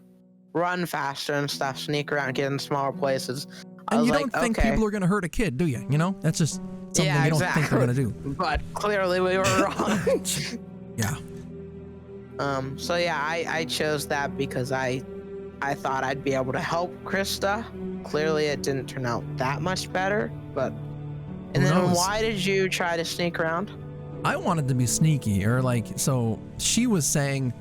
run faster and stuff, sneak around, get in smaller places. And you don't think people are going to hurt a kid, do you? That's just something you don't think they're going to do. But clearly we were wrong. Yeah. So yeah, I chose that because I thought I'd be able to help Krista. Clearly it didn't turn out that much better, but and then why did you try to sneak around? I wanted to be sneaky, or like, so she was saying,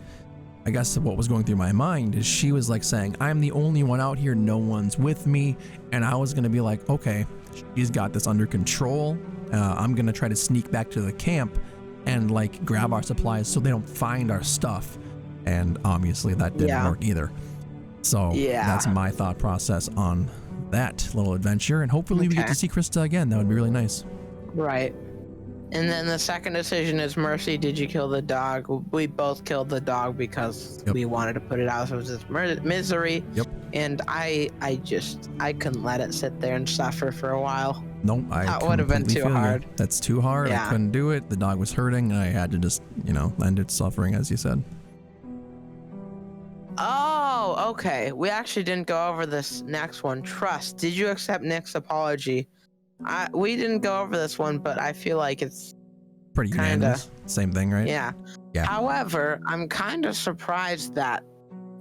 I guess what was going through my mind is she was like saying, I'm the only one out here, no one's with me, and I was going to be like, okay, she's got this under control. I'm gonna try to sneak back to the camp and like grab our supplies so they don't find our stuff. And obviously that didn't work either. So that's my thought process on that little adventure. And hopefully we get to see Krista again. That would be really nice. Right. And then the second decision is, Mercy, did you kill the dog? We both killed the dog because we wanted to put it out of its misery. Yep. And I couldn't let it sit there and suffer for a while. Nope. That would have been too hard. That's too hard. Yeah. I couldn't do it. The dog was hurting. I had to just, end its suffering, as you said. Oh, okay. We actually didn't go over this next one. Trust. Did you accept Nick's apology? We didn't go over this one, but I feel like it's pretty unanimous. Same thing, right? Yeah. However, I'm kind of surprised that,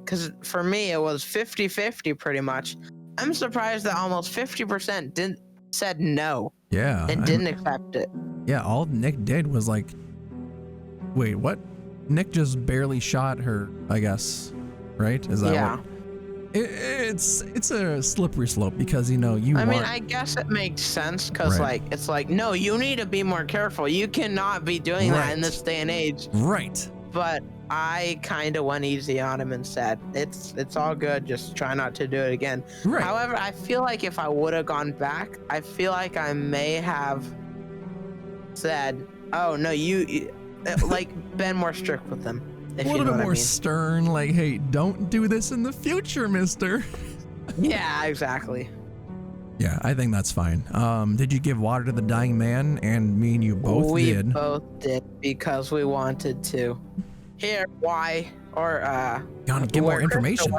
because for me it was 50-50 pretty much. I'm surprised that almost 50% said no. Yeah. And didn't accept it. Yeah, all Nick did was like, wait, what? Nick just barely shot her, I guess, right? Is that what? It's a slippery slope because I mean, I guess it makes sense because it's like, no, you need to be more careful. You cannot be doing that in this day and age. Right. But I kind of went easy on him and said, it's all good. Just try not to do it again. Right. However, I feel like if I would have gone back, I feel like I may have said, oh no, you like been more strict with them. A little bit more stern, like, hey, don't do this in the future, mister. Yeah, exactly. Yeah, I think that's fine. Did you give water to the dying man? And me and you both did. We both did because we wanted to hear why or gotta get more information.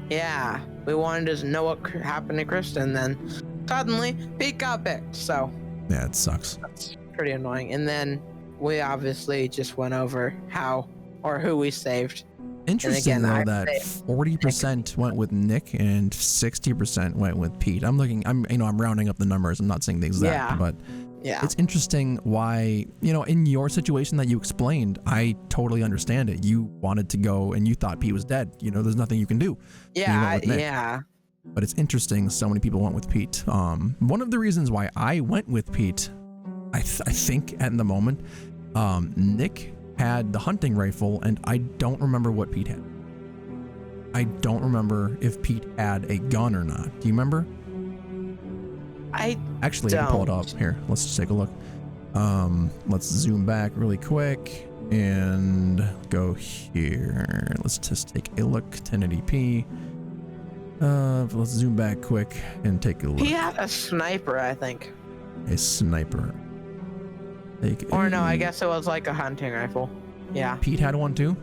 Yeah, we wanted to know what happened to Krista, and then suddenly Pete got picked. So yeah, it sucks. That's pretty annoying. And then we obviously just went over how or who we saved. Interesting though that 40% went with Nick and 60% went with Pete. I'm rounding up the numbers. I'm not saying the exact, but it's interesting why, in your situation that you explained, I totally understand it. You wanted to go and you thought Pete was dead. There's nothing you can do. Yeah. But it's interesting so many people went with Pete. One of the reasons why I went with Pete, I think at the moment, Nick had the hunting rifle, and I don't remember what Pete had. I don't remember if Pete had a gun or not. Do you remember? I can pull it up here. Let's just take a look. Let's zoom back really quick and go here. Let's just take a look. 1080p. Let's zoom back quick and take a look. He had a sniper, I think. A sniper. No, I guess it was like a hunting rifle. Yeah. Pete had one too?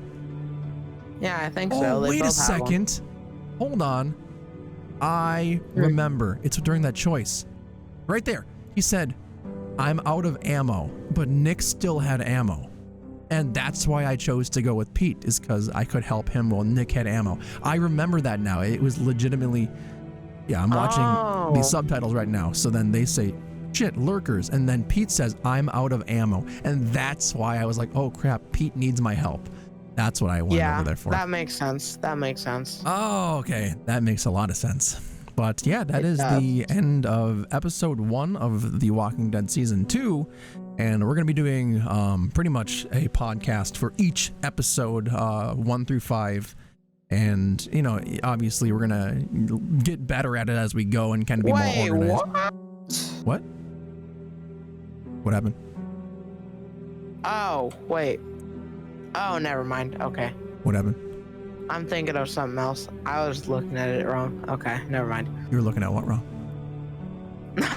Yeah, I think so. Wait a second. Hold on. I remember. It's during that choice. Right there. He said, I'm out of ammo, but Nick still had ammo. And that's why I chose to go with Pete, is because I could help him while Nick had ammo. I remember that now. It was legitimately, I'm watching these subtitles right now. So then they say, shit, lurkers. And then Pete says, I'm out of ammo. And that's why I was like, oh crap, Pete needs my help. That's what I went over there for. That makes sense. Oh, okay. That makes a lot of sense. But yeah, that is the end of episode 1 of The Walking Dead season 2. And we're going to be doing pretty much a podcast for each episode 1 through 5. And, obviously we're going to get better at it as we go and kind of be more organized. What? What happened? Oh, wait. Oh, never mind. Okay. What happened? I'm thinking of something else. I was looking at it wrong. Okay, never mind. You were looking at what wrong?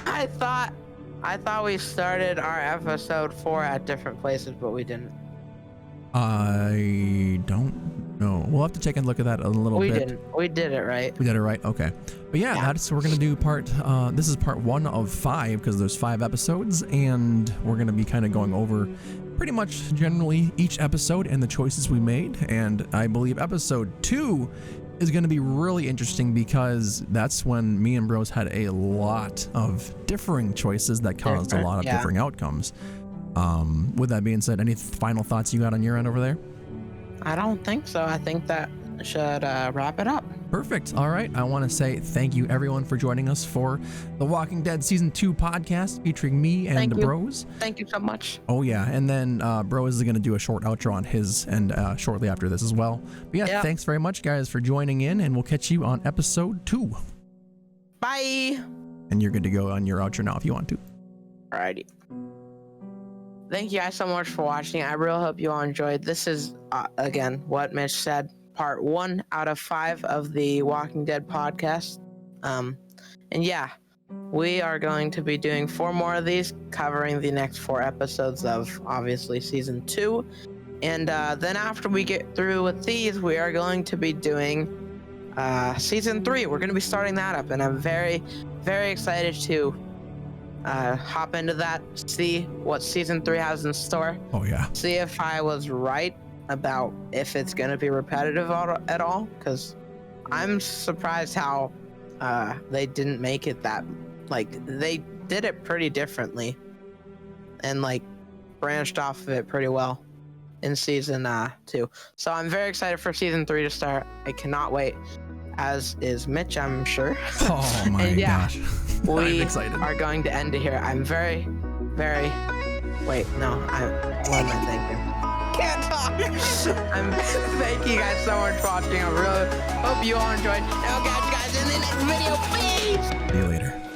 I thought we started our episode 4 at different places, but we didn't. I don't know. We'll have to take a look at that a little bit. We didn't. We did it right. We did it right. Okay. But we're going to do this is part 1 of 5 because there's 5 episodes, and we're going to be kind of going over pretty much generally each episode and the choices we made. And I believe episode 2 is going to be really interesting because that's when me and Bros had a lot of differing choices that caused a lot of differing outcomes. With that being said, any final thoughts you got on your end over there? I don't think so. I think that should wrap it up. Perfect. All right. I want to say thank you, everyone, for joining us for the Walking Dead Season 2 podcast featuring me and Bros. Thank you so much. Oh, yeah. And then Bros is going to do a short outro on his and shortly after this as well. But yeah, thanks very much, guys, for joining in, and we'll catch you on episode 2. Bye. And you're good to go on your outro now if you want to. Alrighty. Thank you guys so much for watching. I really hope you all enjoyed. This is, again, what Mitch said. Part 1 out of 5 of the Walking Dead podcast. And yeah, we are going to be doing 4 more of these, covering the next 4 episodes of, obviously, Season 2. And then after we get through with these, we are going to be doing Season 3. We're going to be starting that up, and I'm very, very excited to hop into that, see what Season 3 has in store. Oh, yeah. See if I was right about if it's going to be repetitive at all, because I'm surprised how they didn't make it that, like, they did it pretty differently and like branched off of it pretty well in Season 2. So I'm very excited for Season 3 to start. I cannot wait, as is Mitch, I'm sure. Oh my gosh. We are going to end it here. I'm very, very, wait, no, what am I thinking? Can't talk. Thank you guys so much for watching. I really hope you all enjoyed. And I'll catch you guys in the next video. Peace. See you later.